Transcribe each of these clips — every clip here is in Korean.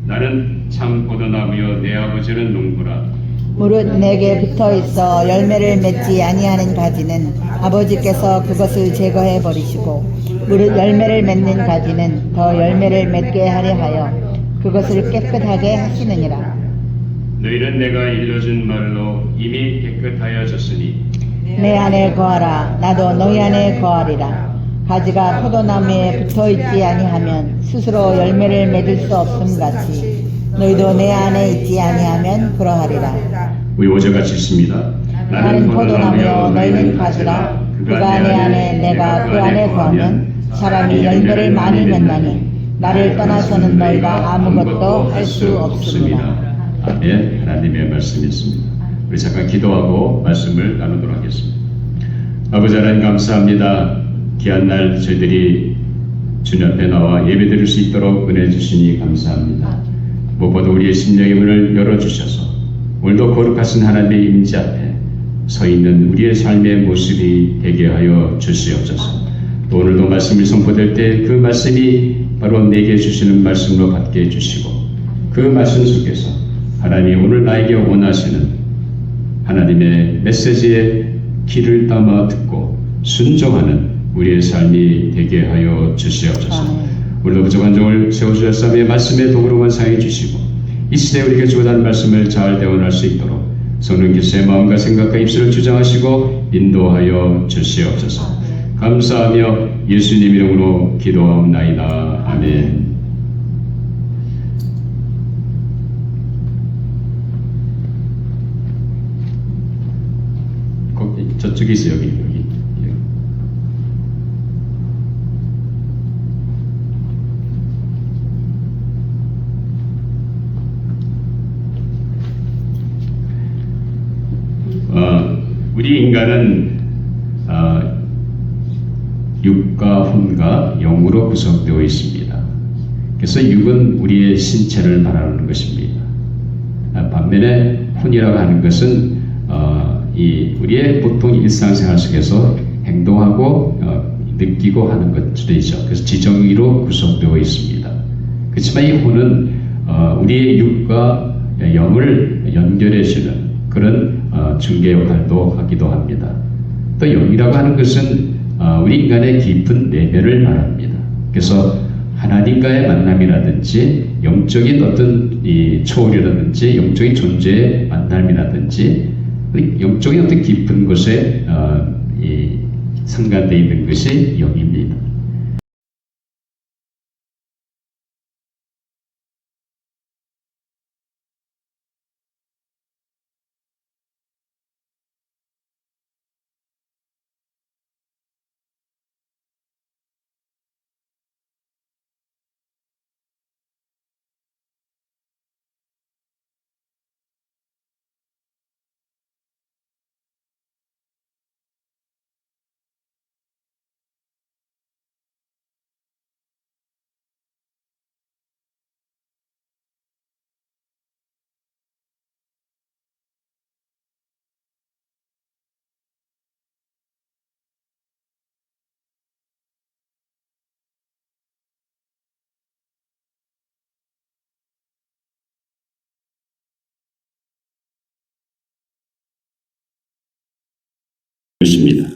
나는 참 포도나무여 내 아버지는 농부라. 무릇 내게 붙어 있어 열매를 맺지 아니하는 가지는 아버지께서 그것을 제거해 버리시고, 무릇 열매를 맺는 가지는 더 열매를 맺게 하려 하여 그것을 깨끗하게 하시느니라. 너희는 내가 일러준 말로 이미 깨끗하여졌으니 내 안에 거하라. 나도 너희 안에 거하리라. 가지가 포도나무에 붙어 있지 아니하면 스스로 열매를 맺을 수 없음 같이 너희도 내 안에 있지 아니하면 그러하리라. 우리 5절 같이 있습니다. 나는 포도나무여 너희는 가지라. 그가 내 안에 내가 그 안에 거하면 사람이 열매를 많이 맺나니 나를 떠나서는 너희가 아무것도 할 수 없습니다. 아멘. 하나님의 말씀이었습니다. 우리 잠깐 기도하고 말씀을 나누도록 하겠습니다. 아버지 하나님 감사합니다. 귀한 날 저희들이 주님 앞에 나와 예배드릴 수 있도록 은혜 주시니 감사합니다. 무엇보다 우리의 심령의 문을 열어주셔서 오늘도 거룩하신 하나님의 임재 앞에 서 있는 우리의 삶의 모습이 되게 하여 주시옵소서. 또 오늘도 말씀이 선포될 때 그 말씀이 바로 내게 주시는 말씀으로 받게 해주시고, 그 말씀 속에서 하나님 오늘 나에게 원하시는 하나님의 메시지에 귀를 담아 듣고 순종하는 우리의 삶이 되게 하여 주시옵소서. 오늘도 부족한 종을 세워주셨사오며 말씀의 도구로만 사용해 주시고, 이 시대에 우리에게 주어진 말씀을 잘 대원할 수 있도록 성령께서의 마음과 생각과 입술을 주장하시고 인도하여 주시옵소서. 감사하며 예수님 이름으로 기도하옵나이다. 아멘. 거기 저쪽에 있어요. 여기. 우리 인간은 육과 혼과 영으로 구성되어 있습니다. 그래서 육은 우리의 신체를 말하는 것입니다. 반면에 혼이라고 하는 것은 우리의 보통 일상생활 속에서 행동하고 느끼고 하는 것들이죠. 그래서 지정의로 구성되어 있습니다. 그렇지만 이 혼은 우리의 육과 영을 연결해주는 그런 중개 역할도 하기도 합니다. 또 영이라고 하는 것은 우리 인간의 깊은 내면을 말합니다. 그래서 하나님과의 만남이라든지 영적인 어떤 이 초월이라든지 영적인 존재의 만남이라든지 영적인 어떤 깊은 곳에 상관되어 있는 것이 영입니다. 것입니다.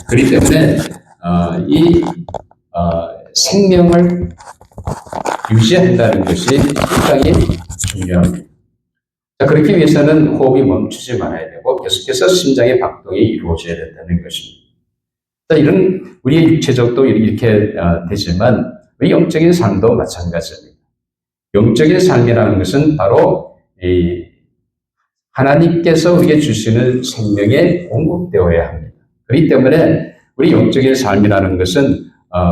그렇기 때문에 이 생명을 유지한다는 것이 굉장히 중요합니다. 자, 그렇기 위해서는 호흡이 멈추지 말아야 되고 계속해서 심장의 박동이 이루어져야 된다는 것입니다. 자, 이런 우리의 육체적도 이렇게 되지만 우리 영적인 삶도 마찬가지입니다. 영적인 삶이라는 것은 바로 이 하나님께서 우리에게 주시는 생명에 공급되어야 합니다. 그렇기 때문에 우리 영적인 삶이라는 것은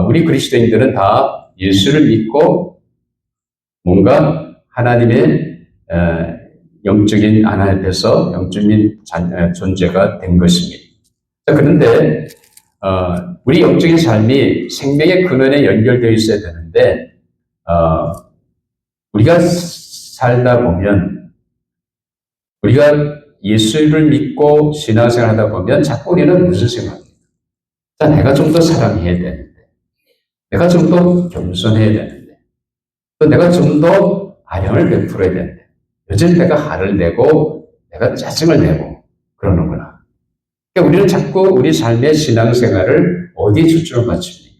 우리 그리스도인들은 다 예수를 믿고 뭔가 하나님의 영적인 하나님 앞에서 영적인 존재가 된 것입니다. 그런데 우리 영적인 삶이 생명의 근원에 연결되어 있어야 되는데 우리가 살다 보면 우리가 예수를 믿고 신앙생활 하다 보면 자꾸 우리는 무슨 생각합니까? 자, 내가 좀 더 사랑해야 되는데, 내가 좀 더 겸손해야 되는데, 또 내가 좀 더 아량을 베풀어야 되는데 요즘 내가 화를 내고 내가 짜증을 내고 그러는구나. 그러니까 우리는 자꾸 우리 삶의 신앙생활을 어디에 초점을 맞춥니까?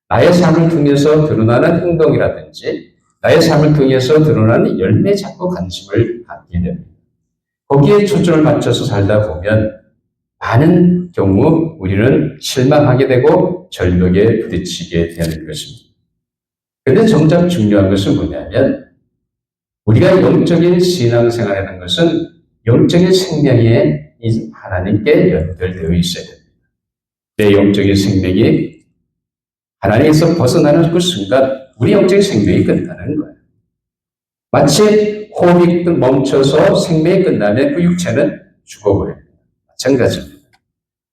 나의 삶을 통해서 드러나는 행동이라든지 나의 삶을 통해서 드러나는 열매에 자꾸 관심을 갖게 됩니다. 거기에 초점을 맞춰서 살다 보면 많은 경우 우리는 실망하게 되고 절벽에 부딪히게 되는 것입니다. 그런데 정작 중요한 것은 뭐냐면 우리가 영적인 신앙생활이라는 것은 영적인 생명에 하나님께 연결되어 있어야 됩니다. 내 영적인 생명이 하나님에서 벗어나는 그 순간 우리 영적인 생명이 끝나는 거예요. 마치 호흡이 멈춰서 생명이 끝나면 그 육체는 죽어버립니다. 마찬가지입니다.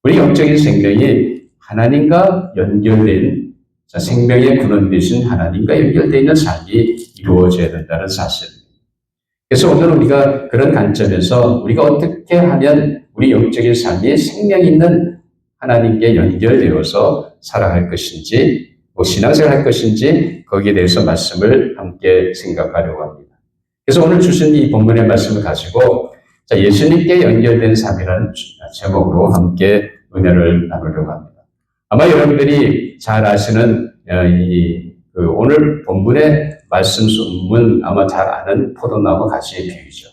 우리 영적인 생명이 하나님과 연결된 생명의 근원 되신 하나님과 연결되어 있는 삶이 이루어져야 된다는 사실입니다. 그래서 오늘 우리가 그런 관점에서 우리가 어떻게 하면 우리 영적인 삶이 생명 있는 하나님께 연결되어서 살아갈 것인지 신앙생활 할 것인지 거기에 대해서 말씀을 함께 생각하려고 합니다. 그래서 오늘 주신 이 본문의 말씀을 가지고 예수님께 연결된 삶이라는 제목으로 함께 은혜를 나누려고 합니다. 아마 여러분들이 잘 아시는 오늘 본문의 말씀은 아마 잘 아는 포도나무 가지의 비유죠.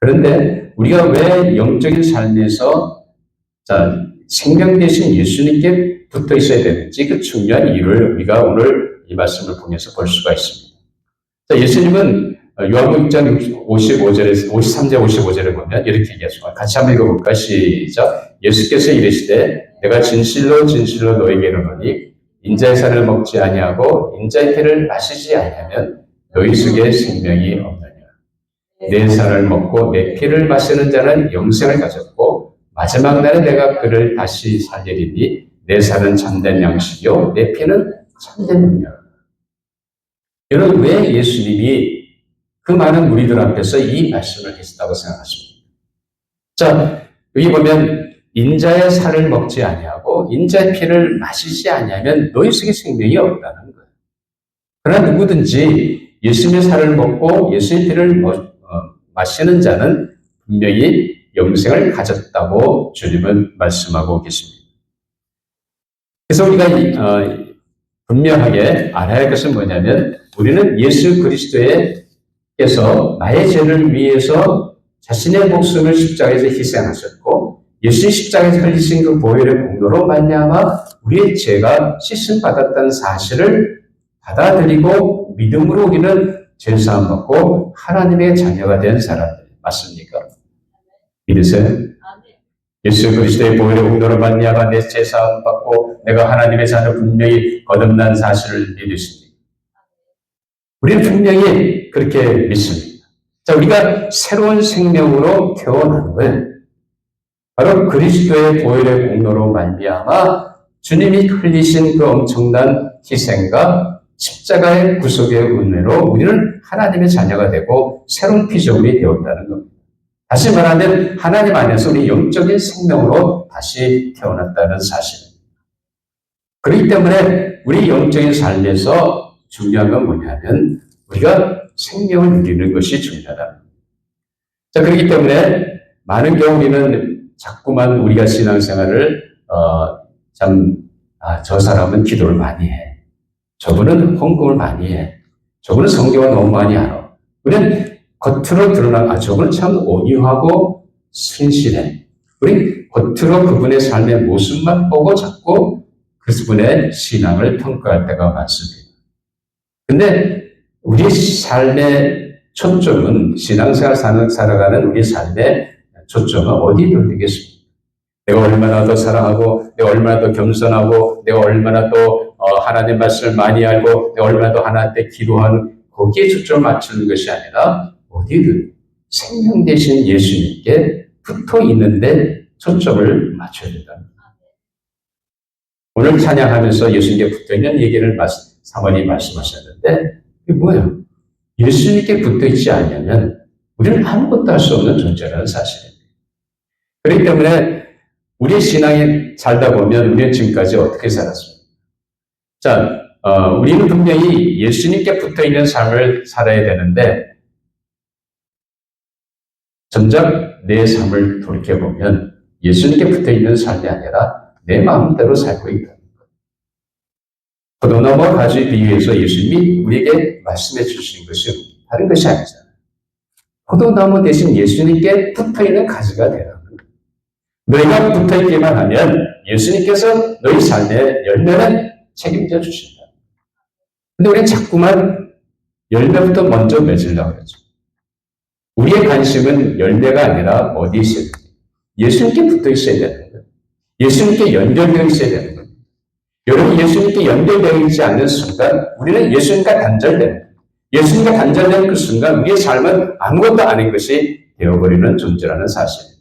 그런데 우리가 왜 영적인 삶에서 생명 되신 예수님께 붙어 있어야 되는지 그 중요한 이유를 우리가 오늘 이 말씀을 통해서 볼 수가 있습니다. 예수님은 요한복음 6장 53절 55절에 보면 이렇게 얘기하십니다. 같이 한번 읽어볼까? 시작. 예수께서 이르시되 내가 진실로 진실로 너에게 이르노니 인자의 살을 먹지 아니하고 인자의 피를 마시지 아니하면 너희 속에 생명이 없느니라. 내 살을 먹고 내 피를 마시는 자는 영생을 가졌고 마지막 날에 내가 그를 다시 살리리니 내 살은 참된 양식이요 내 피는 참된 능력. 여러분 왜 예수님이 그 많은 무리들 앞에서 이 말씀을 했다고 생각하십니까? 여기 보면 인자의 살을 먹지 아니하고 인자의 피를 마시지 아니하면 너희 속에 생명이 없다는 거예요. 그러나 누구든지 예수님의 살을 먹고 예수님의 피를 마시는 자는 분명히 영생을 가졌다고 주님은 말씀하고 계십니다. 그래서 우리가 분명하게 알아야 할 것은 뭐냐면 우리는 예수 그리스도께서 나의 죄를 위해서 자신의 목숨을 십자가에서 희생하셨고 예수님 십자가에서 흘리신 그 보혈의 공로로 말미암아 우리의 죄가 씻음 받았다는 사실을 받아들이고 믿음으로 우리는 죄사함 받고 하나님의 자녀가 된 사람들 맞습니까? 믿으세요? 예수 그리스도의 보혈의 공로로 말미암아 내 죄사함 받고 내가 하나님의 자녀 분명히 거듭난 사실을 믿으십니까? 우리는 분명히 그렇게 믿습니다. 우리가 새로운 생명으로 태어난 거예요. 바로 그리스도의 보혈의 공로로 말미암아 주님이 흘리신 그 엄청난 희생과 십자가의 구속의 은혜로 우리는 하나님의 자녀가 되고 새로운 피조물이 되었다는 겁니다. 다시 말하면 하나님 안에서 우리 영적인 생명으로 다시 태어났다는 사실입니다. 그렇기 때문에 우리 영적인 삶에서 중요한 건 뭐냐면 우리가 생명을 누리는 것이 중요하다. 그렇기 때문에 많은 경우 우리는 자꾸만 우리가 신앙생활을 저 사람은 기도를 많이 해. 저분은 헌금을 많이 해. 저분은 성경을 너무 많이 알아. 우리는 겉으로 드러난 저분은 참 온유하고 신실해. 우리 겉으로 그분의 삶의 모습만 보고 자꾸 그분의 신앙을 평가할 때가 많습니다. 근데 우리 삶의 초점은 신앙생활 살아가는 우리 삶의 초점은 어디에 되겠습니까? 내가 얼마나 더 사랑하고 내가 얼마나 더 겸손하고 내가 얼마나 더 하나님의 말씀을 많이 알고 내가 얼마나 더 하나님께 기도하는 거기에 초점을 맞추는 것이 아니라 어디든 생명 되신 예수님께 붙어 있는데 초점을 맞춰야 된다. 오늘 찬양하면서 예수님께 붙어 있는 얘기를 사모님 말씀하셨는데 이게 뭐예요? 예수님께 붙어 있지 않으면 우리는 아무것도 할 수 없는 존재라는 사실입니다. 그렇기 때문에 우리 신앙에 살다 보면 우리는 지금까지 어떻게 살았습니까? 우리는 분명히 예수님께 붙어 있는 삶을 살아야 되는데 정작 내 삶을 돌이켜보면 예수님께 붙어있는 삶이 아니라 내 마음대로 살고 있다. 포도나무와 가지 비유에서 예수님이 우리에게 말씀해 주신 것은 다른 것이 아니잖아요. 포도나무 대신 예수님께 붙어있는 가지가 되라는 거예요. 너희가 붙어있기만 하면 예수님께서 너희 삶의 열매는 책임져 주신다. 근데 우리는 자꾸만 열매부터 먼저 맺으려고 그러죠. 우리의 관심은 열매가 아니라 어디에 있어야 돼요? 예수님께 붙어 있어야 되는 거예요. 예수님께 연결되어 있어야 되는 거예요. 여러분, 예수님께 연결되어 있지 않는 순간 우리는 예수님과 단절됩니다. 예수님과 단절된 그 순간 우리의 삶은 아무것도 아닌 것이 되어버리는 존재라는 사실입니다.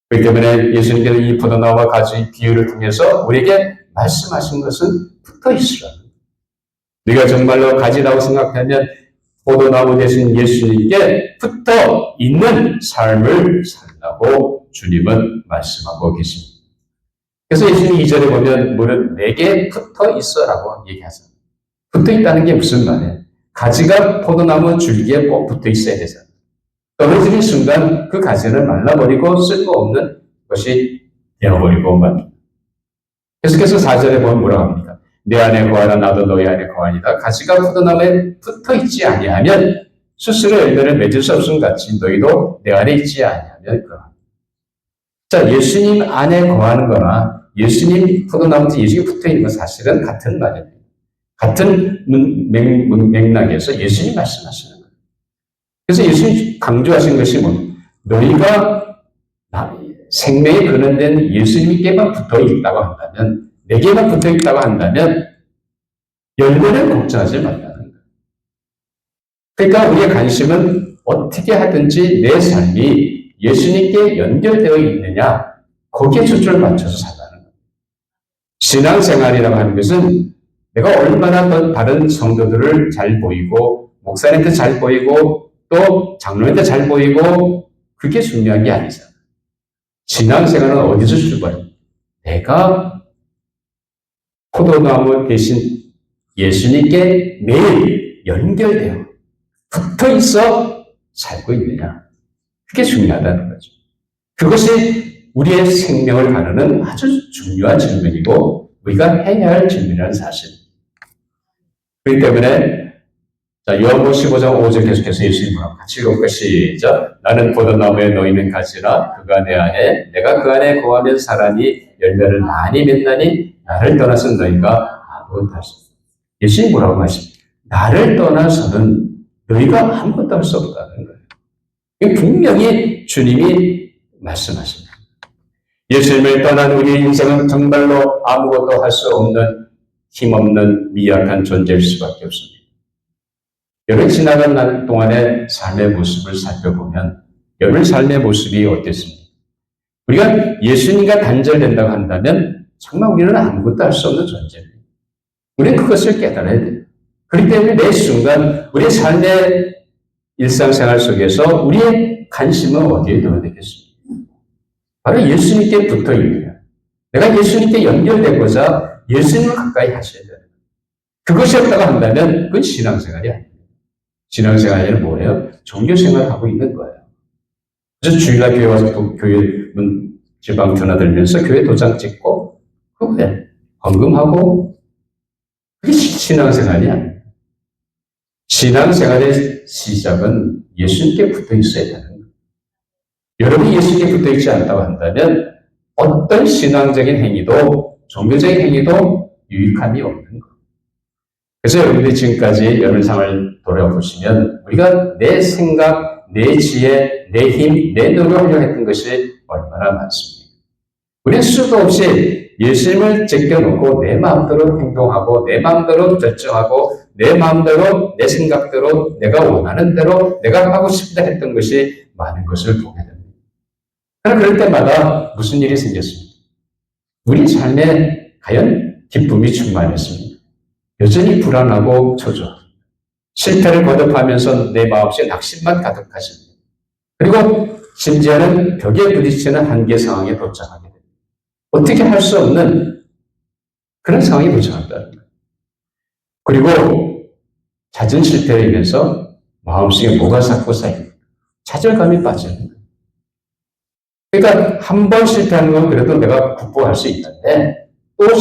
그렇기 때문에 예수님께서 이 포도나무와 가지 비유를 통해서 우리에게 말씀하신 것은 붙어 있으라는 거예요. 우리가 정말로 가지라고 생각하면 포도나무 대신 예수님께 붙어 있는 삶을 살라고 주님은 말씀하고 계십니다. 그래서 예수님이 2절에 보면 무릇 내게 붙어 있어라고 얘기하잖아요. 붙어 있다는 게 무슨 말이에요? 가지가 포도나무 줄기에 꼭 붙어 있어야 되잖아요. 떨어지는 순간 그 가지는 말라버리고 쓸모없는 것이 되어버리고 맙니다. 계속해서 4절에 보면 뭐라고 합니까? 내 안에 거하라 나도 너희 안에 거하니라. 가지가 포도나무에 붙어 있지 아니하면 스스로 열매를 맺을 수 없음 같이 너희도 내 안에 있지 아니하면 그러하라. 자, 예수님 안에 거하는 거나 예수님 포도나무에 예수님이 붙어 있는 건 사실은 같은 말입니다. 같은 맥락에서 예수님이 말씀하시는 거예요. 그래서 예수님이 강조하신 것이 뭡니까? 너희가 생명이 근원된 예수님께만 붙어 있다고 한다면, 내게만 붙어 있다고 한다면 열매를 걱정하지 말라는 거예요. 그러니까 우리의 관심은 어떻게 하든지 내 삶이 예수님께 연결되어 있느냐, 거기에 초점을 맞춰서 살라는 거예요. 신앙생활이라고 하는 것은 내가 얼마나 더 다른 성도들을 잘 보이고 목사님한테 잘 보이고 또 장로한테 잘 보이고 그게 중요한 게 아니잖아요. 신앙생활은 어디서 출발해요? 내가 포도나무 대신 예수님께 매일 연결되어 붙어 있어 살고 있느냐. 그게 중요하다는 거죠. 그것이 우리의 생명을 가르는 아주 중요한 질문이고 우리가 해야 할 질문이라는 사실입니다. 그렇기 때문에 자, 요한복음 15장 5절 계속해서 예수님과 같이 읽을까? 시작. 나는 포도나무에 너희는 가지라 그가 내 안에 내가 그 안에 거하면 사람이 열매를 많이 맺나니 나를 떠나서 너희가 아무것도 할 수 없다. 예수님이 뭐라고 하십니까? 나를 떠나서는 너희가 아무것도 할 수 없다는 거예요. 분명히 주님이 말씀하십니다. 예수님을 떠난 우리의 인생은 정말로 아무것도 할 수 없는 힘없는 미약한 존재일 수밖에 없습니다. 여러분 지나간 날 동안의 삶의 모습을 살펴보면 여러분 삶의 모습이 어땠습니까? 우리가 예수님과 단절된다고 한다면 정말 우리는 아무것도 할 수 없는 존재입니다. 우리는 그것을 깨달아야 돼요. 그렇기 때문에 매 순간 우리의 삶의 일상생활 속에서 우리의 관심은 어디에 둬야 되겠습니까? 바로 예수님께 붙어 있는 거예요. 내가 예수님께 연결되고자 예수님을 가까이 하셔야 돼요. 그것이 없다고 한다면 그건 신앙생활이 아닙니다. 신앙생활은 뭐예요? 종교생활을 하고 있는 거예요. 그래서 주일날 교회 와서 또 교회 지방 드나들면서 교회 도장 찍고 그거에 헌금하고 그게 신앙생활이 아닙니다. 신앙생활의 시작은 예수님께 붙어 있어야 되는 거예요. 여러분이 예수님께 붙어 있지 않다고 한다면 어떤 신앙적인 행위도 종교적인 행위도 유익함이 없는 거예요. 그래서 여러분들이 지금까지 여러분 삶을 돌아보시면 우리가 내 생각, 내 지혜, 내 힘, 내 노력을 했던 것이 얼마나 많습니까? 우리는 수도 없이 예수님을 제껴놓고 내 마음대로 행동하고 내 마음대로 결정하고 내 마음대로 내 생각대로 내가 원하는 대로 내가 하고 싶다 했던 것이 많은 것을 보게 됩니다. 그러나 그럴 때마다 무슨 일이 생겼습니까? 우리 삶에 과연 기쁨이 충만했습니다. 여전히 불안하고 초조합니다. 실패를 거듭하면서 내 마음속에 낙심만 가득하십니다. 그리고 심지어는 벽에 부딪히는 한계 상황에 도착하게 됩니다. 어떻게 할 수 없는 그런 상황에 도착한다는 거예요. 그리고 잦은 실패로 인해서 마음속에 뭐가 자꾸 쌓입니다. 좌절감이 빠지는 거예요. 그러니까 한 번 실패하는 건 그래도 내가 극복할 수 있는데 또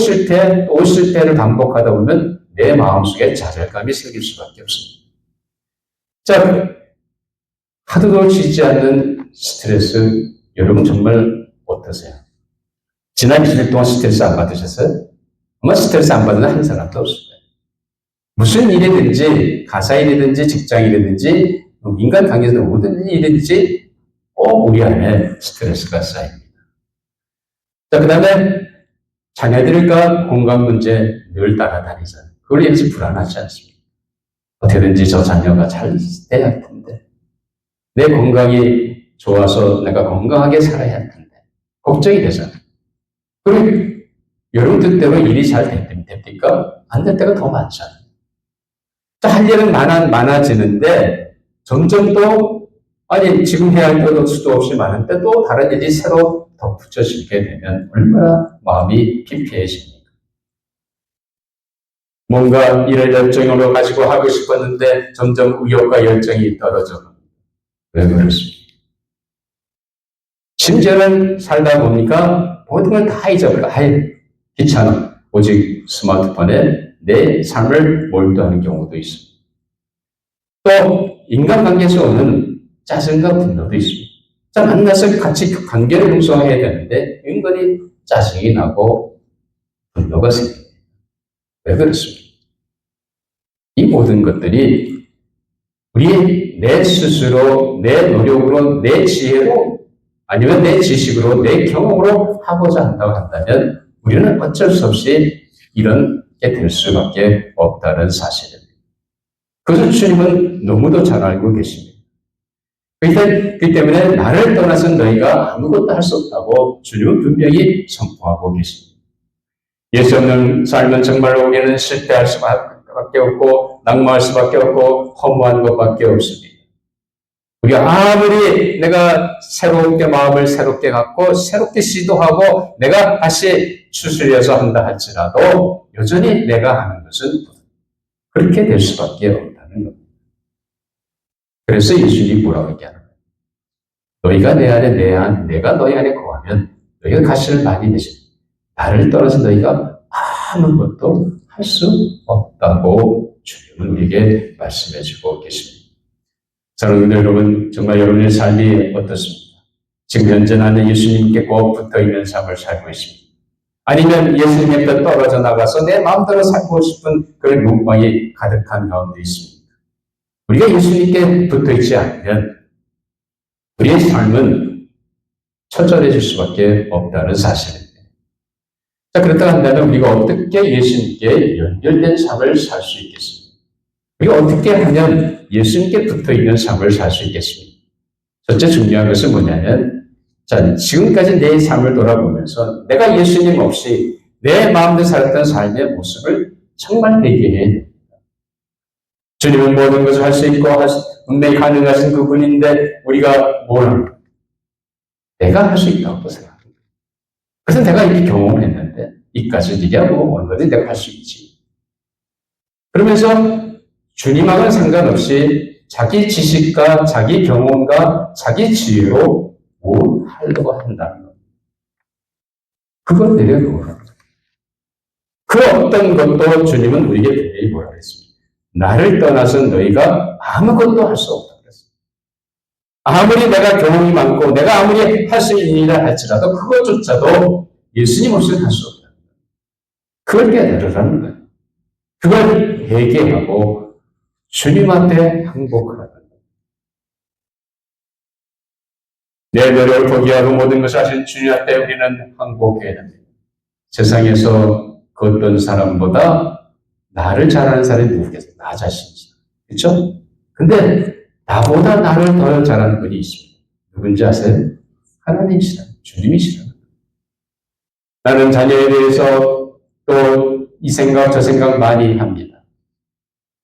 실패를 반복하다 보면 내 마음속에 좌절감이 생길 수밖에 없습니다. 자, 하루도 쉬지 않는 스트레스, 여러분 정말 어떠세요? 지난 2주 동안 스트레스 안 받으셨어요? 아마 스트레스 안 받는 한 사람도 없을 거예요. 무슨 일이든지, 가사 일이든지, 직장 일이든지, 인간 관계에서 모든 일이든지 꼭 우리 안에 스트레스가 쌓입니다. 자, 그 다음에 자녀들과 건강 문제 늘 따라다니잖아요. 그걸 왠지 불안하지 않습니까? 어떻게든지 저 자녀가 잘 돼야 할 텐데. 내 건강이 좋아서 내가 건강하게 살아야 할 텐데. 걱정이 되잖아요. 그리고 여러분 뜻대로 일이 잘 됩니까? 안 될 때가 더 많잖아요. 할 일은 많아지는데 점점 또 아니 지금 해야 할 것도 수도 없이 많은데 또 다른 일이 새로 덧붙여지게 되면 얼마나 마음이 피폐해집니까? 뭔가 일을 열정으로 가지고 하고 싶었는데 점점 의욕과 열정이 떨어져 갑니다. 왜 그렇습니까? 심지어는 살다 보니까 모든 걸 다 잊어버려. 귀찮아. 오직 스마트폰에 내 삶을 몰두하는 경우도 있습니다. 또 인간관계에서 오는 짜증과 분노도 있습니다. 자, 만나서 같이 관계를 형성해야 되는데 은근히 짜증이 나고 분노가 생깁니다. 왜 그렇습니까? 이 모든 것들이 내 스스로, 내 노력으로, 내 지혜로 아니면 내 지식으로, 내 경험으로 하고자 한다고 한다면 우리는 어쩔 수 없이 이런 게 될 수밖에 없다는 사실입니다. 그것을 주님은 너무도 잘 알고 계십니다. 그렇기 때문에 나를 떠나서 너희가 아무것도 할 수 없다고 주님은 분명히 선포하고 계십니다. 예수 없는 삶은 정말로 우리는 실패할 수밖에 없고 낙마할 수밖에 없고 허무한 것밖에 없습니다. 우리가 아무리 내가 마음을 새롭게 갖고 새롭게 시도하고 내가 다시 추스려서 한다 할지라도 여전히 내가 하는 것은 그렇게 될 수밖에 없다는 겁니다. 그래서 예수님이 뭐라고 얘기하는 거예요? 너희가 내 안에 내가 너희 안에 거하면 너희가 가시를 많이 내십니다. 나를 떠나서 너희가 아무것도 할 수 없다고 주님은 우리에게 말씀해 주고 계십니다. 사랑하는 여러분, 정말 여러분의 삶이 어떻습니까? 지금 현재 나는 예수님께 꼭 붙어있는 삶을 살고 있습니다. 아니면 예수님께 떨어져 나가서 내 마음대로 살고 싶은 그런 욕망이 가득한 가운데 있습니다. 우리가 예수님께 붙어있지 않으면 우리의 삶은 처절해질 수밖에 없다는 사실입니다. 자, 그렇다 한다면 우리가 어떻게 예수님께 연결된 삶을 살 수 있겠습니까? 우리가 어떻게 하면 예수님께 붙어있는 삶을 살 수 있겠습니까? 첫째 중요한 것은 뭐냐면, 자, 지금까지 내 삶을 돌아보면서 내가 예수님 없이 내 마음대로 살았던 삶의 모습을 정말 회개해야 됩니다. 주님은 모든 것을 할 수 있고 분명히 가능하신 그분인데 우리가 뭘 합니까? 내가 할 수 있다고 생각합니다. 그래서 내가 이렇게 경험을 했는데 이까지 일이야 뭐 얼마든지 내가 할 수 있지. 그러면서 주님하고는 상관없이 자기 지식과 자기 경험과 자기 지혜로 뭘 하려고 한다는 겁니다. 그걸 내려놓으라는 거예요. 그 어떤 것도 주님은 우리에게 분명히 뭐라 그랬습니다. 나를 떠나서 너희가 아무것도 할 수 없다고 그랬습니다. 아무리 내가 경험이 많고 내가 아무리 할 수 있는 일을 할지라도 그것조차도 예수님 없이는 할 수 없다. 그걸 깨달으라는 거예요. 그걸 회개하고 주님 앞에 항복하라는 거예요. 내 노력을 포기하고 모든 것을 하신 주님 앞에 우리는 항복해야 됩니다. 세상에서 그 어떤 사람보다 나를 잘하는 사람이 누구겠어요? 나 자신이죠. 그렇죠? 근데 나보다 나를 더 잘하는 분이 있습니다. 누군지 아세요? 하나님이시라, 주님이시라. 나는 자녀에 대해서 또 이 생각 저 생각 많이 합니다.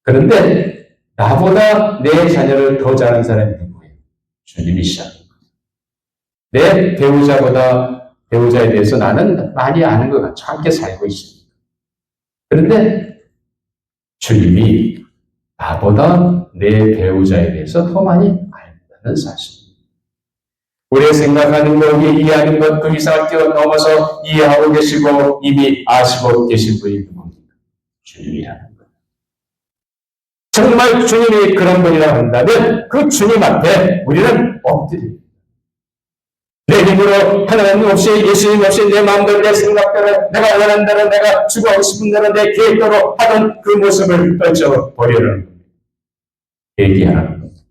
그런데 나보다 내 자녀를 더 잘하는 사람이 누구예요? 주님이시라. 내 배우자에 대해서 나는 많이 아는 것 같죠. 함께 살고 있습니다. 그런데 주님이 나보다 내 배우자에 대해서 더 많이 압니다. 있다는 사실. 우리의 생각하는 것, 우리 이해하는 것, 그 이상을 뛰어넘어서 이해하고 계시고 이미 아시고 계신 분이 누굽니까? 주님이라는 것. 정말 주님이 그런 분이라고 한다면 그 주님 앞에 우리는 엎드립니다. 내 힘으로 하나님 없이 예수님 없이 내 마음대로 내 생각대로 내가 원하는 대로 내가 주고 싶은 대로 내 계획대로 하던 그 모습을 떨쳐버리라는 겁니다. 얘기하라는 겁니다.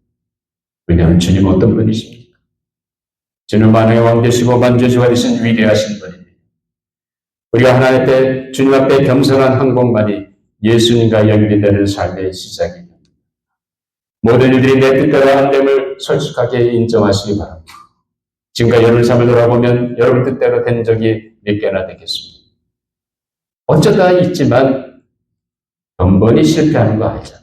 왜냐하면 주님 어떤 분이십니까? 주님 만왕의 왕 되시고 만주주가 되신 위대하신 분입니다. 우리가 하나님 앞에 주님 앞에 겸손한 항복만이 예수님과 연결되는 삶의 시작입니다. 모든 일들이 내 뜻대로 안 됨을 솔직하게 인정하시기 바랍니다. 지금까지 여러분 삶을 돌아보면 여러분 뜻대로 된 적이 몇 개나 되겠습니다. 어쩌다 있지만 번번이 실패하는 거 알잖아.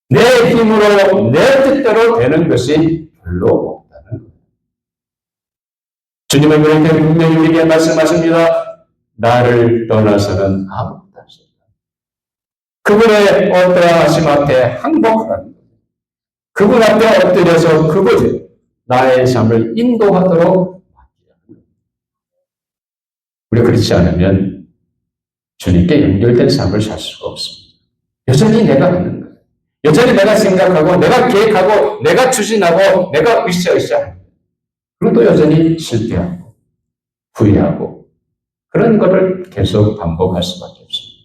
내 힘으로 내 뜻대로 되는 것이 별로 없다는 거예요. 주님은 그렇게 분명히 우리에게 말씀하십니다. 나를 떠나서는 아무것도 없습니다. 그분의 어떠하심 앞에 항복하라는 거예요. 그분 앞에 엎드려서 그곳에 나의 삶을 인도하도록 맡기라는 거예요. 우리가 그렇지 않으면 주님께 연결된 삶을 살 수가 없습니다. 여전히 내가 하는 거예요. 여전히 내가 생각하고 내가 계획하고 내가 추진하고 내가 으쌰으쌰 그리고 또 여전히 실패하고 후회하고 그런 것을 계속 반복할 수밖에 없습니다.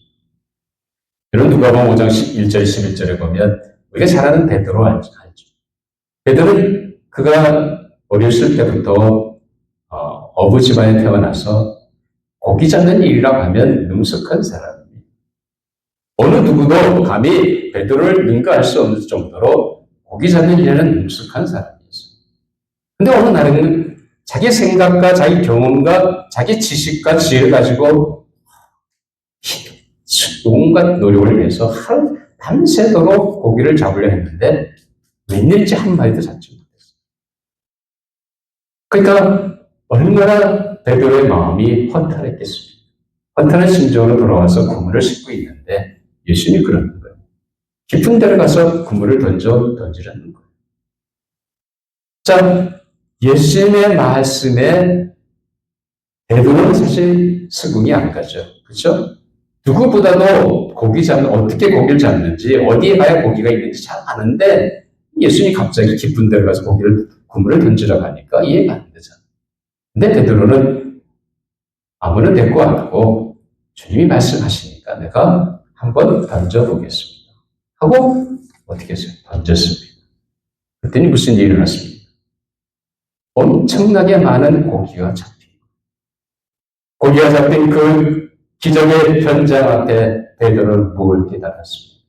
여러분 누가복음 5장 1절 11절에 보면 우리가 잘 아는 베드로 알죠. 베드로는 그가 어렸을 때부터 어부 집안에 태어나서 고기 잡는 일이라고 하면 능숙한 사람입니다. 어느 누구도 감히 베드로를 능가할 수 없는 정도로 고기 잡는 일에는 능숙한 사람이었어요. 근데 어느 날에는 자기 생각과 자기 경험과 자기 지식과 지혜를 가지고 온갖 노력을 해서 밤새도록 고기를 잡으려 했는데 웬일인지 한 마리도 잡지 못했어요. 그러니까 얼마나 베드로의 마음이 허탈했겠습니까? 허탈한 심정으로 돌아와서 그물을 싣고 있는데 예수님이 그러는 거예요. 깊은 데로 가서 그물을 던지라는 거예요. 자, 예수님의 말씀에 베드로는 사실 수긍이 안 가죠. 그렇죠? 누구보다도 어떻게 고기를 잡는지, 어디에 가야 고기가 있는지 잘 아는데 예수님이 갑자기 깊은 데로 가서 그물을 던지라고 하니까 이해가 안 되잖아. 근데 베드로는 아무나 데리고 안 하고 주님이 말씀하시니까 내가 한번 던져보겠습니다. 하고 어떻게 했어요? 던졌습니다. 그랬더니 무슨 일이 일어났습니까? 엄청나게 많은 고기가 잡힌 그 기적의 현장 앞에 베드로는 뭘 깨달았습니까?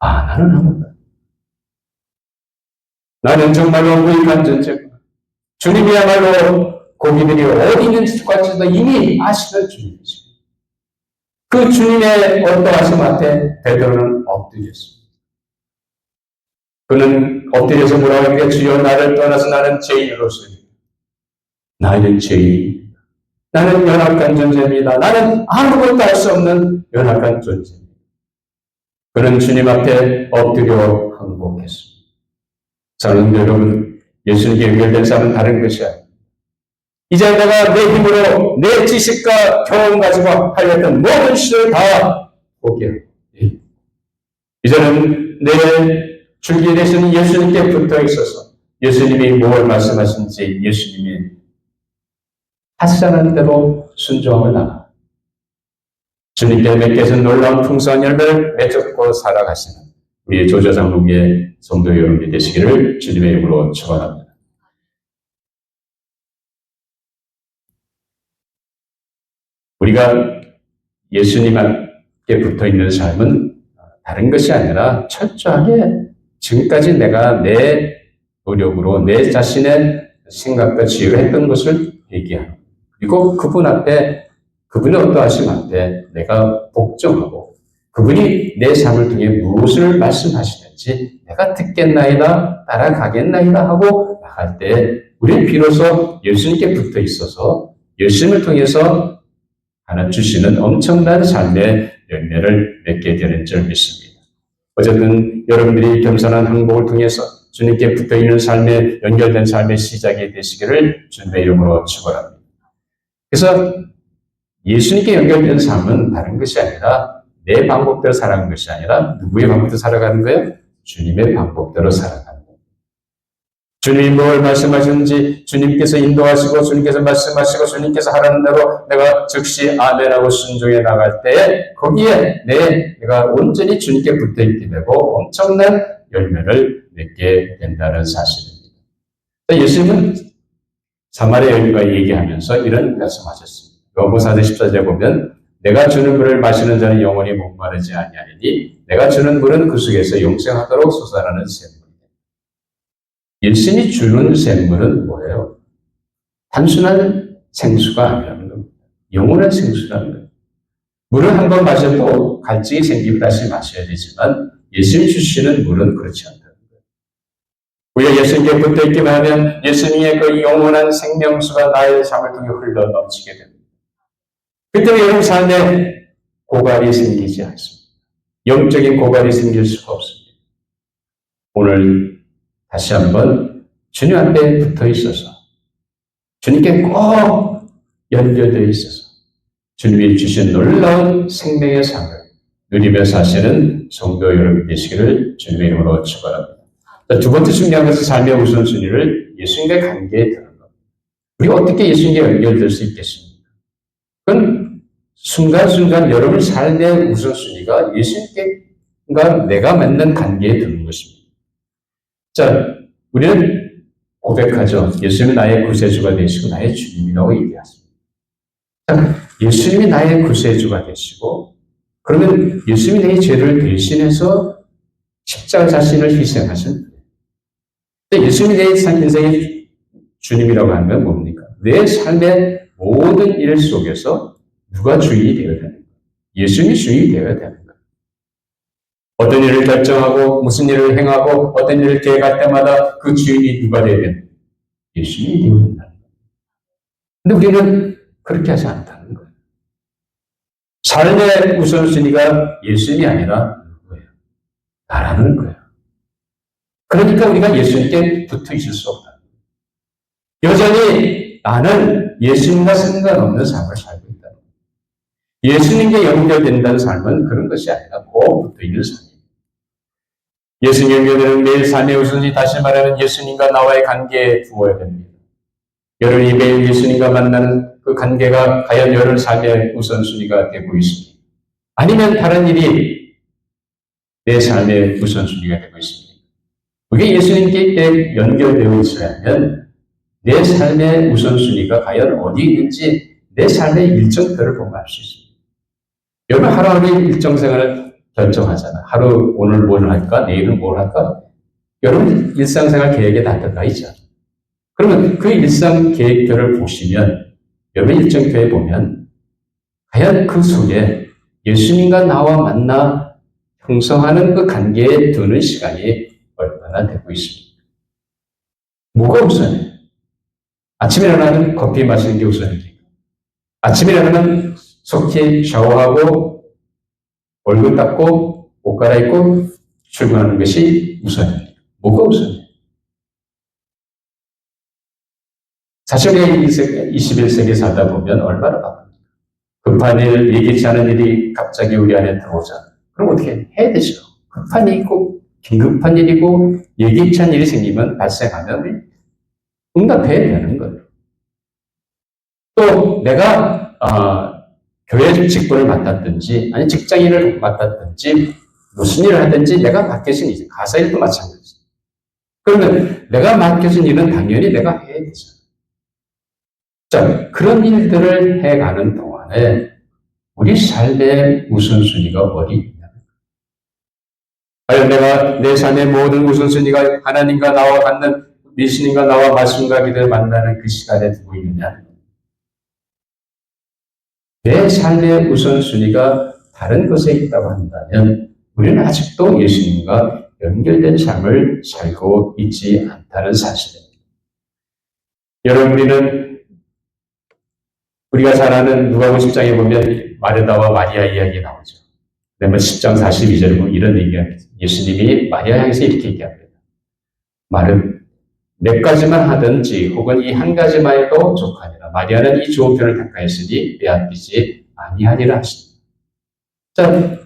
나는 아무도 나는 정말로 무익한 존재구나. 주님이야말로 고기들이 어디 있는지까지도 이미 아시는 주님이십니다. 그 주님의 어떠하심 앞에 베드로는 엎드렸습니다. 그는 엎드려서 뭐라고 하니까 주여 나를 떠나서 나는 죄인으로서입니다. 나는 죄인입니다. 나는 연약한 존재입니다. 나는 아무것도 할 수 없는 연약한 존재입니다. 그는 주님 앞에 엎드려 항복했습니다. 사랑하는 여러분, 예수님께 연결된 삶은 다른 것이 아닙니다. 이제 내가 내 힘으로 내 지식과 경험 가지고 하였던 모든 시를 다 포기하고 이제는 내 줄기 되신 예수님께 붙어 있어서 예수님이 뭘 말씀하신지 예수님이 하시자는 대로 순종을 나가 주님께 맺게서 놀라운 풍성한 열매를 맺고 살아가시는 우리의 조자장로교의 성도 여러분이 되시기를 주님의 이름으로 축원합니다. 우리가 예수님께 붙어 있는 삶은 다른 것이 아니라 철저하게 지금까지 내가 내 노력으로 내 자신의 생각과 지혜로 했던 것을 얘기하는 그리고 그분 앞에 그분의 어떠하심 앞에 내가 복종하고 그분이 내 삶을 통해 무엇을 말씀하시는지 내가 듣겠나이다 따라가겠나이다 하고 나갈 때 우리는 비로소 예수님께 붙어 있어서 예수님을 통해서 하나 주시는 엄청난 삶의 열매를 맺게 되는 줄 믿습니다. 어쨌든 여러분들이 겸손한 항복을 통해서 주님께 붙어있는 삶에 연결된 삶의 시작이 되시기를 주님의 이름으로 축원합니다. 그래서 예수님께 연결된 삶은 다른 것이 아니라 내 방법대로 살아가는 것이 아니라 누구의 방법대로 살아가는 거예요? 주님의 방법대로 살아가는 거예요. 주님이 뭘 말씀하셨는지 주님께서 인도하시고 주님께서 말씀하시고 주님께서 하라는 대로 내가 즉시 아멘하고 순종해 나갈 때 거기에 내가 온전히 주님께 붙어있게 되고 엄청난 열매를 맺게 된다는 사실입니다. 예수님은 사마리아 여인과 얘기하면서 이런 말씀하셨습니다. 요한복음 4장 14절에 보면 내가 주는 물을 마시는 자는 영원히 목마르지 아니하리니 내가 주는 물은 그 속에서 영생하도록 솟아나는 샘물이다. 예수님이 주는 샘물은 뭐예요? 단순한 생수가 아니라는 겁니다. 영원한 생수라는 거예요. 물을 한 번 마셔도 갈증이 생기면 다시 마셔야 되지만 예수님이 주시는 물은 그렇지 않다는 거예요. 우리가 예수님께 붙어있기만 하면 예수님의 그 영원한 생명수가 나의 삶을 통해 흘러 넘치게 됩니다. 그때 여러분 삶에 고갈이 생기지 않습니다. 영적인 고갈이 생길 수가 없습니다. 오늘 다시 한번 주님 앞에 붙어 있어서 주님께 꼭 연결되어 있어서 주님이 주신 놀라운 생명의 삶을 누리며 사시는 성도 여러분 되시기를 주님의 이름으로 축원합니다. 두 번째 중요한 것은 삶의 우선순위를 예수님과의 관계에 두는 것. 우리가 어떻게 예수님과 연결될 수 있겠습니까? 그건 순간순간 여러분 삶의 우선순위가 예수님과 내가 맺는 관계에 두는 것입니다. 자, 우리는 고백하죠. 예수님이 나의 구세주가 되시고 나의 주님이라고 얘기하십니다. 자, 예수님이 나의 구세주가 되시고 그러면 예수님이 내 죄를 대신해서 십자가 자신을 희생하신 분이에요. 예수님이 내 인생의 주님이라고 하면 뭡니까? 내 삶의 모든 일 속에서 누가 주인이 되어야 되는 거예요? 예수님이 주인이 되어야 되는 거예요. 어떤 일을 결정하고 무슨 일을 행하고 어떤 일을 계획할 때마다 그 주인이 누가 되어야 되는 거예요? 예수님이 되어야 된다는 거예요. 근데 우리는 그렇게 하지 않다는 거예요. 삶의 우선순위가 예수님이 아니라 누구예요? 나라는 거예요. 그러니까 우리가 예수님께 붙어 있을 수 없다. 여전히 나는 예수님과 상관없는 삶을 살고 있다. 예수님께 연결된다는 삶은 그런 것이 아니라 꼭 붙어 있는 삶입니다. 예수님 연결되는 매일 삶의 우선순위, 다시 말하면 예수님과 나와의 관계에 두어야 됩니다. 여러분이 매일 예수님과 만나는 그 관계가 과연 여러분 삶의 우선순위가 되고 있습니다. 아니면 다른 일이 내 삶의 우선순위가 되고 있습니다. 그게 예수님께 연결되어 있어야면 내 삶의 우선순위가 과연 어디 있는지 내 삶의 일정표를 보면 알 수 있습니다. 여러분 하루하루의 일정생활을 결정하잖아. 하루 오늘 뭘 할까? 내일은 뭘 할까? 여러분 일상생활 계획에 다 들어가 있죠. 그러면 그 일상 계획표를 보시면 여러분 일정표에 보면 과연 그 속에 예수님과 나와 만나 형성하는 그 관계에 두는 시간이 얼마나 되고 있습니까? 뭐가 우선해요? 아침에 일어나면 커피 마시는 게 우선입니까? 아침에 일어나면 속히 샤워하고 얼굴 닦고 옷 갈아입고 출근하는 것이 우선입니다. 뭐가 우선이에요? 사실 우리가 21세기 살다 보면 얼마나 바쁩니까? 급한 일, 예기치 않은 일이 갑자기 우리 안에 들어오잖아요. 그럼 어떻게 해야 되죠? 급한 일이고 긴급한 일이고 예기치 않은 일이 생기면 발생하면 응답해야 되는 거예요. 또 내가 교회 직분을 맡았든지 아니 직장인을 맡았든지 무슨 일을 하든지 내가 맡겨진 일, 가사 일도 마찬가지죠. 그러면 내가 맡겨진 일은 당연히 내가 해야 되잖아요. 자, 그런 일들을 해가는 동안에 우리 삶의 우선순위가 어디 있냐? 과연 내가 내 삶의 모든 우선순위가 하나님과 나와 갖는 예수님과 나와 말씀과 기도를 만나는 그 시간에 두고 있느냐? 내 삶의 우선순위가 다른 것에 있다고 한다면 우리는 아직도 예수님과 연결된 삶을 살고 있지 않다는 사실입니다. 여러분, 우리가 잘 아는 누가복음 10장에 보면 마르다와 마리아 이야기 나오죠. 그다음에 10장 42절에 보면 이런 얘기합니다. 예수님이 마리아 향해서 이렇게 얘기합니다. 말은 몇 가지만 하든지 혹은 이 한 가지만 해도 족하니라. 마리아는 이 좋은 편을 택하였으니 빼앗기지 아니하리라 하십니다. 자,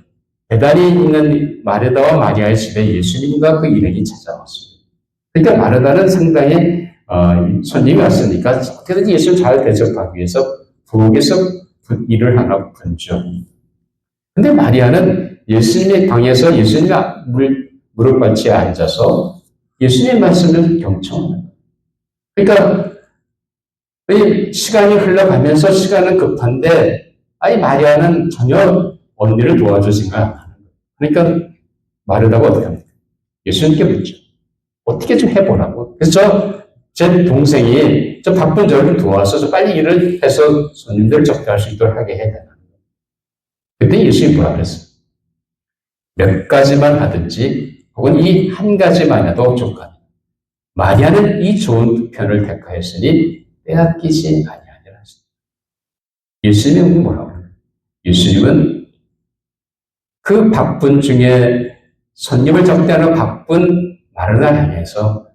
배단이 있는 마르다와 마리아의 집에 예수님과 그 일행이 찾아왔습니다. 그러니까 마르다는 상당히 손님이 왔으니까 어떻게든지 예수를 잘 대접하기 위해서 부엌에서 일을 하나 분주합니다. 근데 마리아는 예수님의 방에서 예수님의 무릎 받치에 앉아서 예수님의 말씀을 경청합니다. 그러니까 시간이 흘러가면서 시간은 급한데 마리아는 전혀 언니를 도와줄 생각 안 하는 거예요. 그러니까 마르다가 어떻게 합니까? 예수님께 묻죠. 어떻게 좀 해보라고. 그래서 제 동생이 좀 바쁜 저를 도와서 좀 빨리 일을 해서 손님들 접대할 수 있도록 하게 해야 되나. 그때 예수님이 뭐라 그랬어요? 몇 가지만 하든지 혹은 이 한 가지만 해도 족하니 마리아는 이 좋은 편을 택하였으니 빼앗기지 아니하니라. 예수님은 뭐라고 그래요? 예수님은 그 바쁜 중에 손님을 접대하는 바쁜 마르다 향해서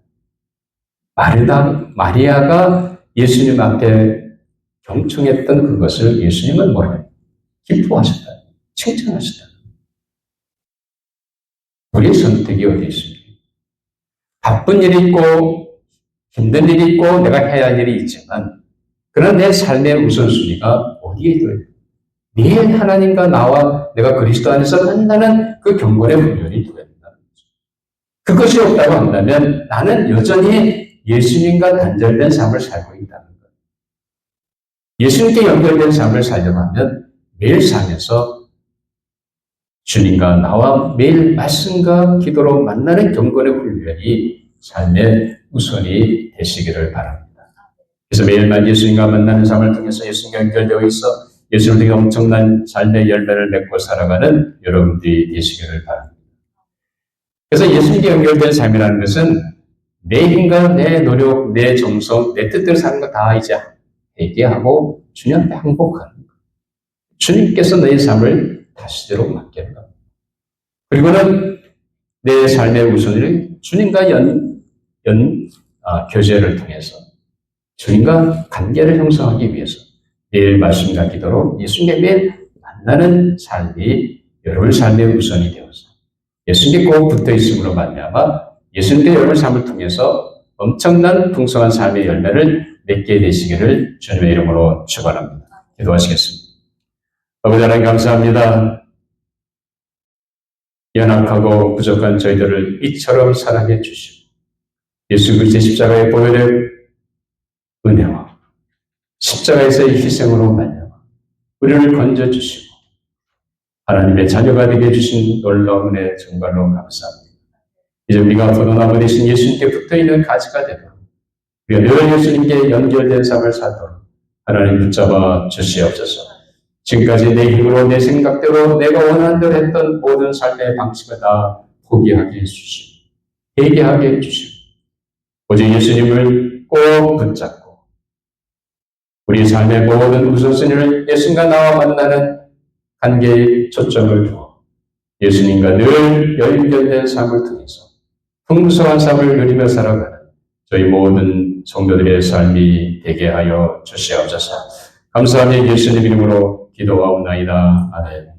마리아가 예수님 앞에 경청했던 그것을 예수님은 뭐라고 기뻐하셨다. 칭찬하셨다. 우리의 선택이 어디 있습니까? 바쁜 일이 있고 힘든 일이 있고 내가 해야 할 일이 있지만 그러나 내 삶의 우선순위가 어디에 있어요? 늘 하나님과 나와 내가 그리스도 안에서 만나는 그 경건의 훈련이 되어야 된다는 거죠. 그것이 없다고 한다면 나는 여전히 예수님과 단절된 삶을 살고 있다는 거예요. 예수님께 연결된 삶을 살려고 하면 매일 삶에서 주님과 나와 매일 말씀과 기도로 만나는 경건의 훈련이 삶의 우선이 되시기를 바랍니다. 그래서 매일만 예수님과 만나는 삶을 통해서 예수님과 연결되어 있어 예수님을 통해 엄청난 삶의 열매를 맺고 살아가는 여러분들이 되시기를 바랍니다. 그래서 예수님께 연결된 삶이라는 것은 내 힘과 내 노력, 내 정성, 내 뜻대로 사는 거 다 이제 회개하고 주님 앞에 항복하는 거예요. 주님께서 내 삶을 다시대로 맡기는 겁니다. 그리고는 내 삶의 우선을 주님과 교제를 통해서 주님과 관계를 형성하기 위해서 매일 말씀과 기도로 예수님께 매일 만나는 삶이 여러분의 삶의 우선이 되어서 예수님께 꼭 붙어 있음으로 말미암아 예수님께 여러분의 삶을 통해서 엄청난 풍성한 삶의 열매를 맺게 되시기를 주님의 이름으로 축원합니다. 기도하시겠습니다. 아버지 하나님 감사합니다. 연약하고 부족한 저희들을 이처럼 사랑해 주시고 예수 그리스도의 십자가의 보혈의 은혜와 십자가에서의 희생으로 말미암아 우리를 건져주시고 하나님의 자녀가 되게 해주신 놀라운 은혜 정말로 감사합니다. 이제 우리가 포도나무 되신 예수님께 붙어있는 가지가 되도록 우리가 늘 예수님께 연결된 삶을 살도록 하나님 붙잡아 주시옵소서. 지금까지 내 힘으로 내 생각대로 내가 원하는 대로 했던 모든 삶의 방식을 다 포기하게 해주시고 회개하게 해주시고 오직 예수님을 꼭 붙잡고 우리 삶의 모든 우선순위를 예수님과 나와 만나는 관계에 초점을 두어 예수님과 늘 연결된 삶을 통해서 풍성한 삶을 누리며 살아가는 저희 모든 성도들의 삶이 되게 하여 주시옵소서. 감사하며 예수님 이름으로 기도하옵나이다. 아멘.